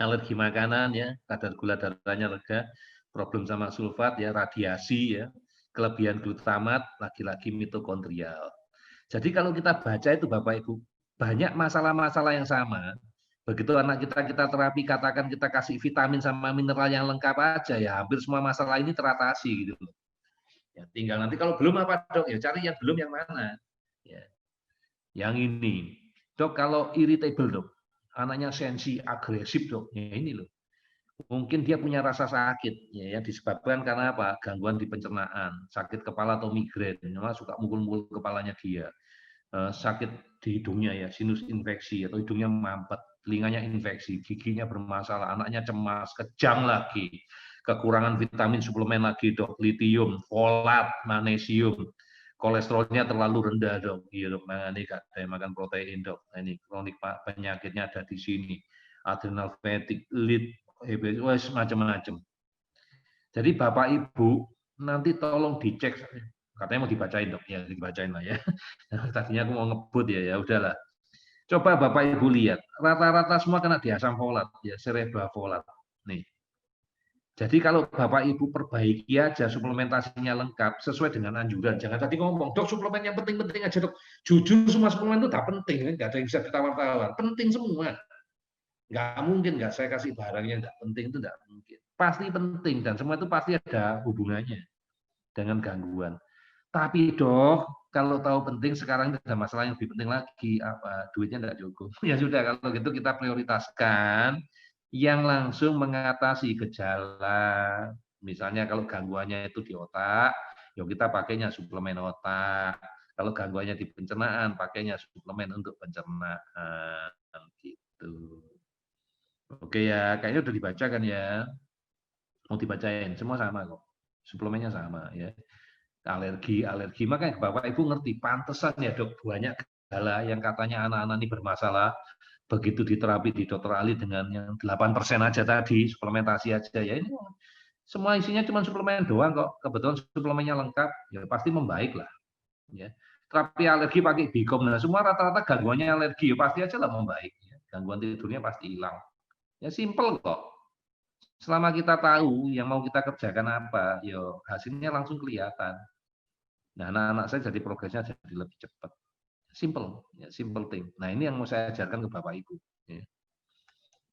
alergi makanan ya, kadar gula darahnya reda, problem sama sulfat ya, radiasi ya, kelebihan glutamat, lagi-lagi mitokondrial. Jadi kalau kita baca itu Bapak Ibu, banyak masalah-masalah yang sama. Begitu anak kita terapi, katakan kita kasih vitamin sama mineral yang lengkap aja ya, hampir semua masalah ini teratasi gitu loh. Ya, tinggal nanti kalau belum apa dok, ya cari yang belum yang mana. Ya, yang ini, dok kalau irritable dok, anaknya sensi agresif dok, ya ini loh. Mungkin dia punya rasa sakit, ya, yang disebabkan karena apa? Gangguan di pencernaan, sakit kepala atau migrain, memang suka mukul-mukul kepalanya dia. Sakit di hidungnya ya, sinus infeksi atau hidungnya mampet, telinganya infeksi, giginya bermasalah, anaknya cemas, kejang lagi, kekurangan vitamin suplemen lagi dok, litium, folat, magnesium, kolesterolnya terlalu rendah dok, iya dok, nah ini gak ada makan protein dok, nah, ini kronik penyakitnya ada di sini, adrenal fatigue, lead, macam-macam. Jadi Bapak Ibu nanti tolong dicek, katanya mau dibacain dok, ya dibacain lah ya. Tadinya aku mau ngebut ya, ya udahlah. Coba Bapak Ibu lihat, rata-rata semua kena di asam folat, ya cerebrofolat. Nih. Jadi kalau Bapak Ibu perbaiki aja suplementasinya lengkap sesuai dengan anjuran. Jangan tadi ngomong, dok suplemen yang penting-penting aja dok. Jujur semua suplemen itu tak penting, nggak ada yang bisa ditawar-tawar. Penting semua. Nggak mungkin nggak saya kasih barang yang nggak penting itu nggak mungkin. Pasti penting dan semua itu pasti ada hubungannya dengan gangguan. Tapi dok, kalau tahu penting sekarang ada masalah yang lebih penting lagi, apa duitnya nggak cukup. Ya sudah kalau gitu kita prioritaskan yang langsung mengatasi gejala. Misalnya kalau gangguannya itu di otak, yuk kita pakainya suplemen otak. Kalau gangguannya di pencernaan, pakainya suplemen untuk pencernaan gitu. Oke ya, kayaknya udah dibaca kan ya. Mau dibacain, semua sama kok. Suplemennya sama ya. Alergi, makanya Bapak Ibu ngerti, pantesan ya dok, banyak gejala yang katanya anak-anak ini bermasalah, begitu diterapi di dokter Ali dengan yang 8% aja tadi, suplementasi aja ya, ini semua isinya cuma suplemen doang kok, kebetulan suplemennya lengkap, ya pasti membaik lah. Ya. Terapi alergi pakai Bicom, nah semua rata-rata gangguannya alergi, ya pasti aja lah membaik. Ya. Gangguan tidurnya pasti hilang. Ya simple kok. Selama kita tahu yang mau kita kerjakan apa, yo hasilnya langsung kelihatan. Nah, anak-anak saya jadi progresnya jadi lebih cepat. Simple, ya, simple thing. Nah, ini yang mau saya ajarkan ke Bapak Ibu. Ya.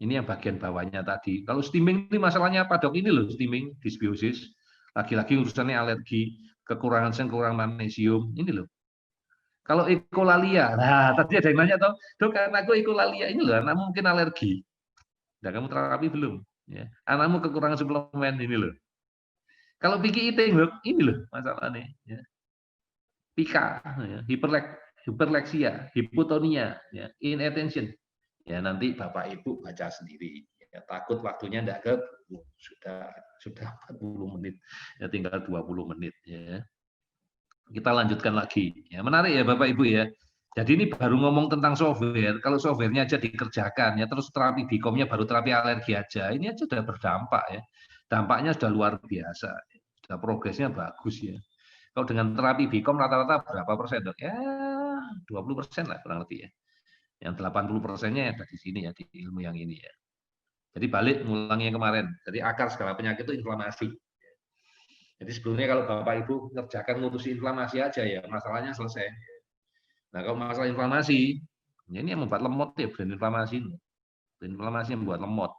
Ini yang bagian bawahnya tadi. Kalau steaming ini masalahnya apa dok? Ini loh steaming, dysbiosis. Lagi-lagi urusannya alergi, kekurangan sen, kekurangan magnesium. Ini loh. Kalau ekolalia, nah tadi ada yang nanya toh, dok anakku ekolalia ini loh, anakmu mungkin alergi. Nah, kamu terapi belum? Ya. Anakmu kekurangan suplemen ini loh. Kalau picky eating loh, ini loh masalahnya. Ya. Pika, ya, hiperleksia, hipotonia, ya, inattention. Ya nanti Bapak Ibu baca sendiri. Ya, takut waktunya enggak ke sudah 40 menit. Ya tinggal 20 menit ya. Kita lanjutkan lagi. Ya, menarik ya Bapak Ibu ya. Jadi ini baru ngomong tentang software. Kalau softwarenya aja dikerjakan ya, terus terapi Bicomnya baru terapi alergi aja. Ini aja sudah berdampak ya. Dampaknya sudah luar biasa. Sudah progresnya bagus ya. Kalau dengan terapi Bicom rata-rata berapa persen dok? Ya 20% lah kurang lebih ya. Yang 80%-nya ada di sini ya, di ilmu yang ini ya. Jadi balik ngulangi yang kemarin. Jadi akar segala penyakit itu inflamasi. Jadi sebelumnya kalau Bapak Ibu ngerjakan ngurusi inflamasi aja ya, masalahnya selesai. Nah kalau masalah inflamasi, ini yang membuat lemot ya, brain inflamasi. Brain inflamasi yang membuat lemot.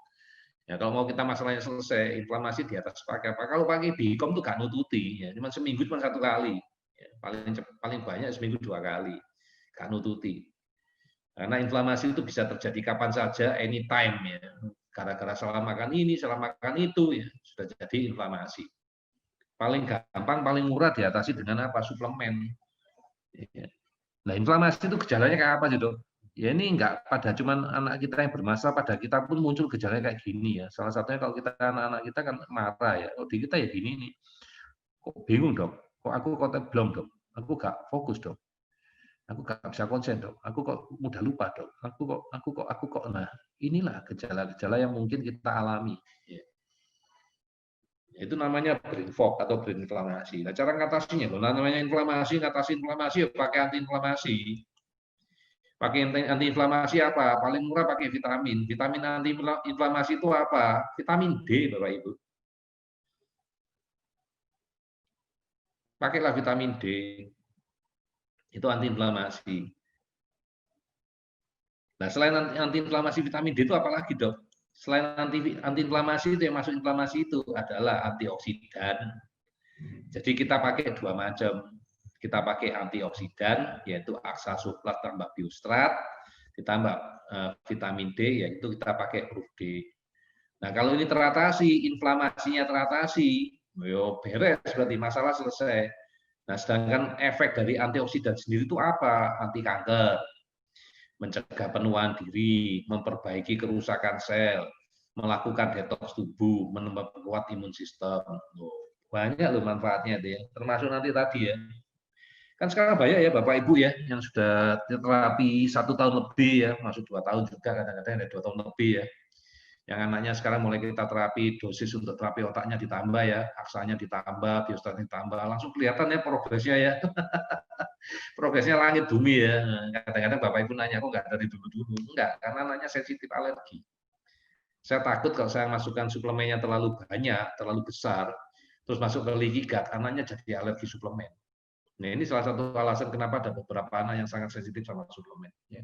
Ya kalau mau kita masalahnya selesai, inflamasi di atas pakai apa? Kalau pakai Bicom tuh gak nututi, ya cuma seminggu cuma 1 kali, ya, paling banyak seminggu 2 kali, gak nututi. Karena inflamasi itu bisa terjadi kapan saja, anytime ya. Gara-gara salah makan ini, salah makan itu, ya sudah jadi inflamasi. Paling gampang, paling murah diatasi dengan apa? Suplemen. Ya. Nah inflamasi itu gejalanya kayak apa sih dok? Ya ini enggak pada cuman anak kita yang bermasalah, pada kita pun muncul gejalanya kayak gini ya. Salah satunya kalau kita anak-anak kita kan marah ya. Oh di kita ya gini nih. Kok bingung dok? Kok aku kok belum dok? Aku gak fokus dok. Aku gak bisa konsen dok. Aku kok mudah lupa dok. Aku kok. Nah inilah gejala-gejala yang mungkin kita alami. Ya. Itu namanya brain fog atau brain inflamasi. Nah cara ngatasinya loh. Nah, namanya inflamasi, ngatasi inflamasi ya pakai anti inflamasi. Pakai antiinflamasi apa? Paling murah pakai vitamin. Vitamin antiinflamasi itu apa? Vitamin D, Bapak Ibu. Pakailah vitamin D. Itu antiinflamasi. Nah, selain antiinflamasi vitamin D itu apalagi, Dok? Selain antiinflamasi itu yang masuk inflamasi itu adalah antioksidan. Jadi kita pakai dua macam. Kita pakai antioksidan, yaitu aksasuflat tambah biostrat, ditambah vitamin D, yaitu kita pakai huruf D. Nah, kalau ini teratasi, inflamasinya teratasi, yo beres, berarti masalah selesai. Nah, sedangkan efek dari antioksidan sendiri itu apa? Anti kanker, mencegah penuaan diri, memperbaiki kerusakan sel, melakukan detoks tubuh, memperkuat imun sistem. Banyak loh manfaatnya itu ya. Termasuk nanti tadi ya. Kan sekarang banyak ya Bapak Ibu ya yang sudah terapi 1 tahun lebih ya, masuk 2 tahun juga kadang-kadang ada 2 tahun lebih ya. Yang anaknya sekarang mulai kita terapi, dosis untuk terapi otaknya ditambah ya, aksanya ditambah, biostratnya ditambah, langsung kelihatan ya progresnya ya. Progresnya langit bumi ya. Kadang-kadang Bapak Ibu nanya, kok nggak dari dulu-dulu? Enggak, karena anaknya sensitif alergi. Saya takut kalau saya masukkan suplemennya terlalu banyak, terlalu besar, terus masuk ke leaky gut, anaknya jadi alergi suplemen. Nah, ini salah satu alasan kenapa ada beberapa anak yang sangat sensitif sama suplemen. Ya.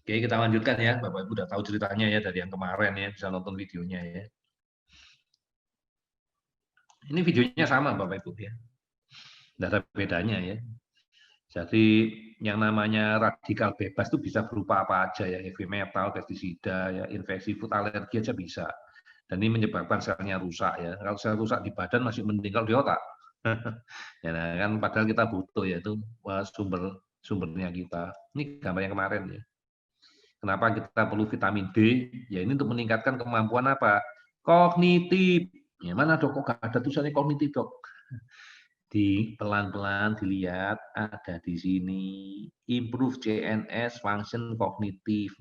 Oke, kita lanjutkan ya. Bapak Ibu udah tahu ceritanya ya dari yang kemarin ya, bisa nonton videonya ya. Ini videonya sama Bapak Ibu ya. Tidak ada bedanya ya. Jadi yang namanya radikal bebas itu bisa berupa apa aja ya, heavy metal, pestisida, ya, infeksi food alergi aja bisa. Dan ini menyebabkan selnya rusak ya. Kalau sel rusak di badan masih meninggal di otak. Ya kan padahal kita butuh ya itu sumbernya kita. Ini gambar yang kemarin ya. Kenapa kita perlu vitamin D? Ya ini untuk meningkatkan kemampuan apa? Kognitif. Ya mana dok? Kok gak ada tulisannya kognitif dok? Di pelan-pelan dilihat ada di sini. Improve CNS function kognitif.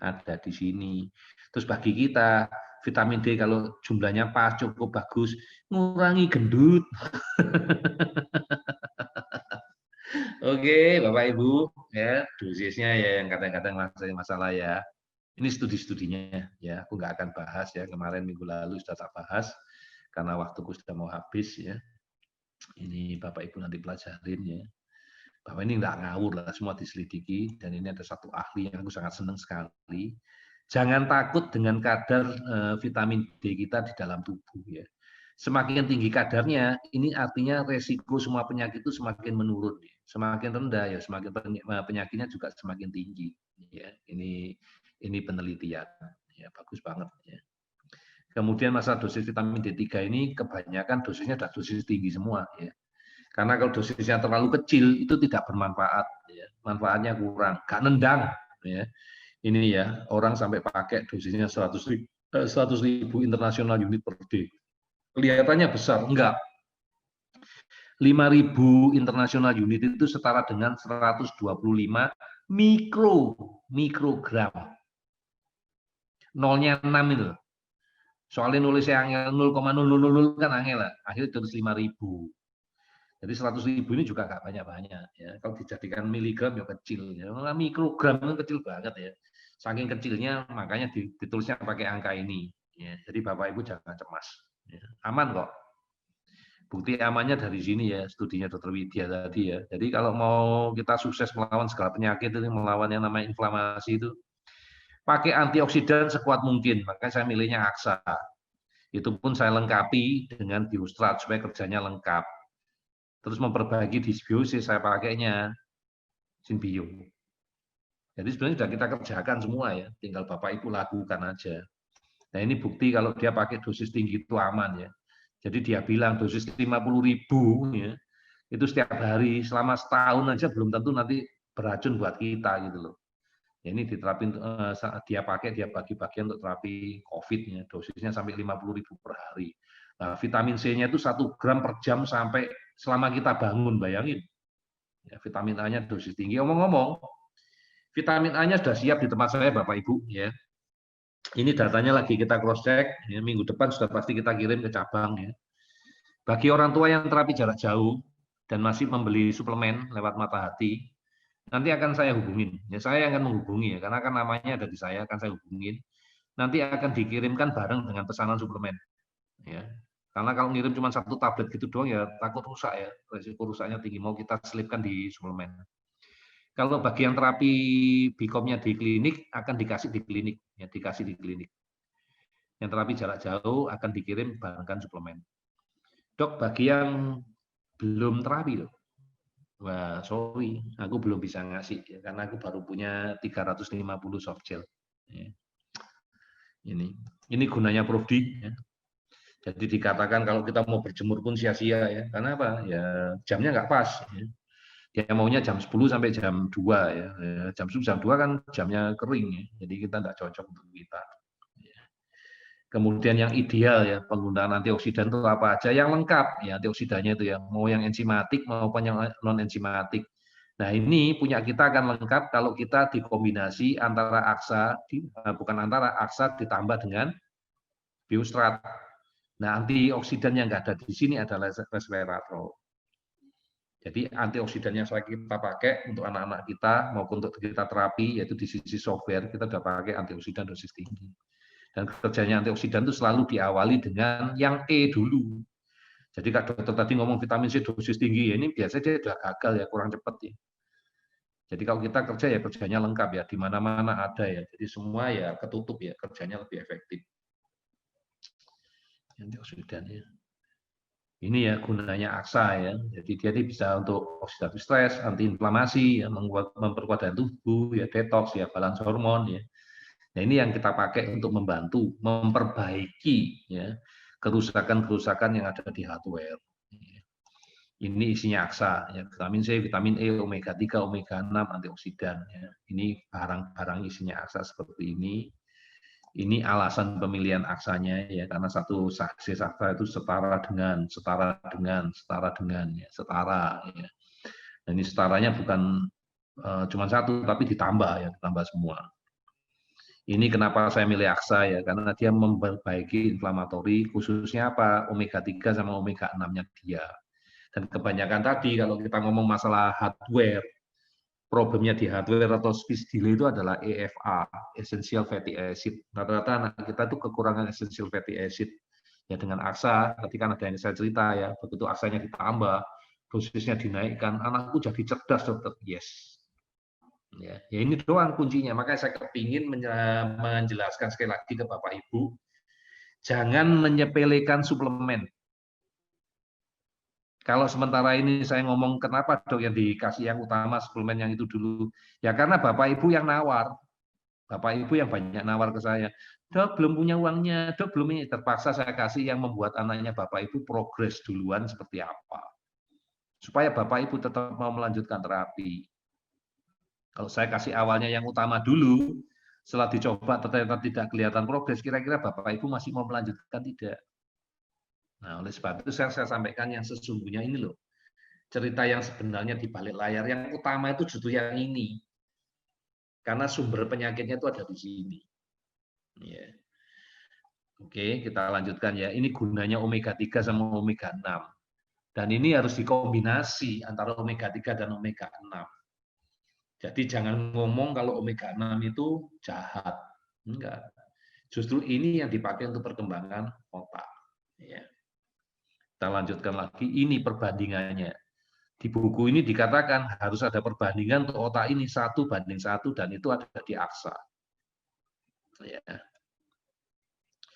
Ada di sini. Terus bagi kita vitamin D kalau jumlahnya pas cukup bagus, ngurangi gendut. Oke, Bapak Ibu, ya dosisnya ya yang kadang-kadang masalah ya. Ini studi-studinya ya, aku nggak akan bahas ya. Kemarin minggu lalu sudah tak bahas karena waktuku sudah mau habis ya. Ini Bapak Ibu nanti pelajarin ya. Bahwa ini nggak ngawur lah, semua diselidiki dan ini ada satu ahli yang aku sangat senang sekali. Jangan takut dengan kadar vitamin D kita di dalam tubuh ya. Semakin tinggi kadarnya, ini artinya resiko semua penyakit itu semakin menurun. Semakin rendah ya, semakin penyakitnya juga semakin tinggi. Ya, ini penelitian. Ya, bagus banget. Ya. Kemudian masalah dosis vitamin D3 ini kebanyakan dosisnya adalah dosis tinggi semua. Ya. Karena kalau dosisnya terlalu kecil itu tidak bermanfaat. Ya. Manfaatnya kurang, gak nendang. Ya. Ini ya, orang sampai pakai dosisnya 100.000 international unit per day. Kelihatannya besar, enggak. 5.000 international unit itu setara dengan 125 mikrogram. Nolnya 6 itu. Soalnya nulisnya 0,000 kan angel lah. Akhirnya tulis 5.000. Jadi 100.000 ini juga nggak banyak-banyak. Ya. Kalau dijadikan miligram ya kecil. Ya. Mikrogram itu kecil banget ya. Saking kecilnya makanya ditulisnya pakai angka ini. Ya. Jadi Bapak Ibu jangan cemas. Ya. Aman kok. Bukti amannya dari sini ya, studinya Dr. Widya tadi ya. Jadi kalau mau kita sukses melawan segala penyakit itu, melawan yang namanya inflamasi itu, pakai antioksidan sekuat mungkin. Makanya saya milihnya Aksa. Itu pun saya lengkapi dengan Biostrat supaya kerjanya lengkap. Terus memperbaiki disbiosis saya pakainya Sinbio. Jadi sebenarnya sudah kita kerjakan semua ya, tinggal Bapak Ibu lakukan aja. Nah ini bukti kalau dia pakai dosis tinggi itu aman ya. Jadi dia bilang dosis 50.000 ya, itu setiap hari selama setahun aja belum tentu nanti beracun buat kita gitu loh. Ya, ini diterapin dia pakai dia bagi-bagi untuk terapi COVID ya, dosisnya sampai 50.000 per hari. Nah, vitamin C-nya itu 1 gram per jam sampai selama kita bangun, bayangin. Ya, vitamin A-nya dosis tinggi. Ngomong-ngomong, vitamin A-nya sudah siap di tempat saya Bapak Ibu ya. Ini datanya lagi kita cross check, ya, minggu depan sudah pasti kita kirim ke cabang ya. Bagi orang tua yang terapi jarak jauh dan masih membeli suplemen lewat Mata Hati, nanti akan saya hubungin. Ya, saya akan menghubungi ya, karena kan namanya ada di saya, akan saya hubungin. Nanti akan dikirimkan bareng dengan pesanan suplemen. Ya. Karena kalau ngirim cuma 1 tablet gitu doang ya takut rusak ya, resiko rusaknya tinggi. Mau kita selipkan di suplemen. Kalau bagi yang terapi bikomnya di klinik akan dikasih di klinik, ya dikasih di klinik. Yang terapi jarak jauh akan dikirim barangkan suplemen. Dok, bagi yang belum terapi loh. Wah, sorry, aku belum bisa ngasih ya, karena aku baru punya 350 soft gel. Ya. Ini gunanya Prof. D. Ya. Jadi dikatakan kalau kita mau berjemur pun sia-sia ya. Karena apa? Ya jamnya nggak pas. Ya. Dia maunya jam 10 sampai jam 2 ya. Jam 10 jam 2 kan jamnya kering ya. Jadi kita nggak cocok untuk kita. Kemudian yang ideal ya penggunaan antioksidan itu apa aja yang lengkap ya antioksidannya itu ya mau yang enzimatik maupun yang non enzimatik. Nah ini punya kita akan lengkap kalau kita dikombinasi antara aksa bukan antara aksa ditambah dengan biostrat. Nah antioksidan yang nggak ada di sini adalah resveratrol. Jadi antioksidan yang kita pakai untuk anak-anak kita maupun untuk kita terapi yaitu di sisi software kita sudah pakai antioksidan dosis tinggi. Dan kerjanya antioksidan itu selalu diawali dengan yang E dulu. Jadi kalau dokter tadi ngomong vitamin C dosis tinggi, ya ini biasanya dia sudah gagal ya, kurang cepat ya. Jadi kalau kita kerja ya kerjanya lengkap ya, di mana-mana ada ya. Jadi semua ya ketutup ya, kerjanya lebih efektif. Antioksidan ya. Ini ya gunanya aksa ya. Jadi dia bisa untuk oksidatif stres, antiinflamasi, ya, memperkuat daya tubuh, ya detox, ya balance hormon ya. Nah, ini yang kita pakai untuk membantu memperbaiki ya kerusakan-kerusakan yang ada di hardware. Ini isinya aksa, ya, vitamin C, vitamin E, omega 3, omega 6, antioksidan. Ya. Ini barang-barang isinya aksa seperti ini. Ini alasan pemilihan aksanya ya karena satu saksi aksa itu setara dengan ya. Nah, ini setaranya bukan cuma satu tapi ditambah ya, ditambah semua. Ini kenapa saya milih aksa ya, karena dia memperbaiki inflamatori, khususnya apa? Omega 3 sama omega 6-nya dia. Dan kebanyakan tadi kalau kita ngomong masalah hardware, problemnya di hardware atau speech delay itu adalah EFA, essential fatty acid. Rata-rata anak kita itu kekurangan essential fatty acid. Ya dengan aksa, tadi kan ada yang saya cerita ya, begitu aksanya ditambah, dosisnya dinaikkan, anakku jadi cerdas dokter. Yes. Ya ini doang kuncinya. Makanya saya kepingin menjelaskan sekali lagi ke Bapak Ibu, jangan menyepelekan suplemen. Kalau sementara ini saya ngomong kenapa dok yang dikasih yang utama suplemen yang itu dulu, ya karena Bapak Ibu yang nawar, Bapak Ibu yang banyak nawar ke saya, dok belum punya uangnya, dok belum ini, terpaksa saya kasih yang membuat anaknya Bapak Ibu progres duluan seperti apa, supaya Bapak Ibu tetap mau melanjutkan terapi. Kalau saya kasih awalnya yang utama dulu, setelah dicoba ternyata tidak kelihatan progres, kira-kira Bapak Ibu masih mau melanjutkan tidak? Nah, oleh sebab itu saya sampaikan yang sesungguhnya ini loh. Cerita yang sebenarnya di balik layar, yang utama itu justru yang ini. Karena sumber penyakitnya itu ada di sini. Ya. Oke, kita lanjutkan ya. Ini gunanya omega 3 sama omega 6. Dan ini harus dikombinasi antara omega 3 dan omega 6. Jadi jangan ngomong kalau omega 6 itu jahat. Enggak. Justru ini yang dipakai untuk perkembangan otak. Ya. Kita lanjutkan lagi, ini perbandingannya. Di buku ini dikatakan harus ada perbandingan untuk otak ini 1:1 dan itu ada di aksa. Ya.